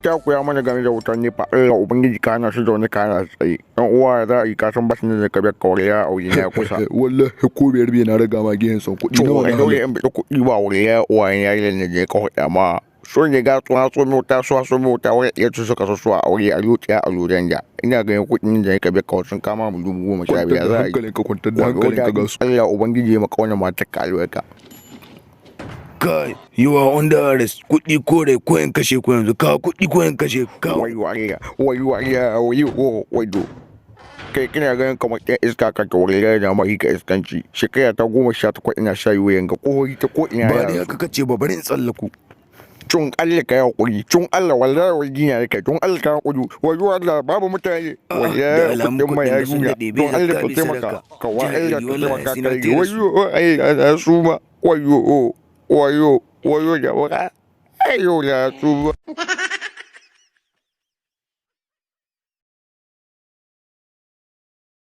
ta koya mana game da wutar nefa Allah ubangiji ka hana shi zaune ka hana tsaye dan uwa za a yi kasan basu da ka bai kawai ya aure ya kusa wallahi ko biyar bai na raga ma gehen son kuɗi nawa na dole in bi kuɗi ba aure ya uwa ya yi ne je kawai amma so ne ga tsona so mota wani ya ci suka so a aure a lutiya a luren da ina ganin kuɗin da ka bai kawai sun kama mu 15,000 za a yi ka kwantar da hankalin ka ga su Allah ubangiji ya maka wannan matar ka alwarka kai you are under arrest kuɗi ko rai ko in kashe ko yanzu ka kuɗi ko in kashe ka wai kai kina ganin kamar ɗan iska ka taurari da mai ka iskanci shekara ta 18 ina sha yoyin ga kohori ta ko ina ba da haka kace ba bari in tsallaku tun Allah ka hakuri tun Allah wallahi wai gina kai tun Allah ka hakuri wai Allah babu mutane wallahi kudin mai ya ruya tun Allah ka taimaka ka wa Allah ka taimaka kai wayo su ma wayo jama'a ayo la su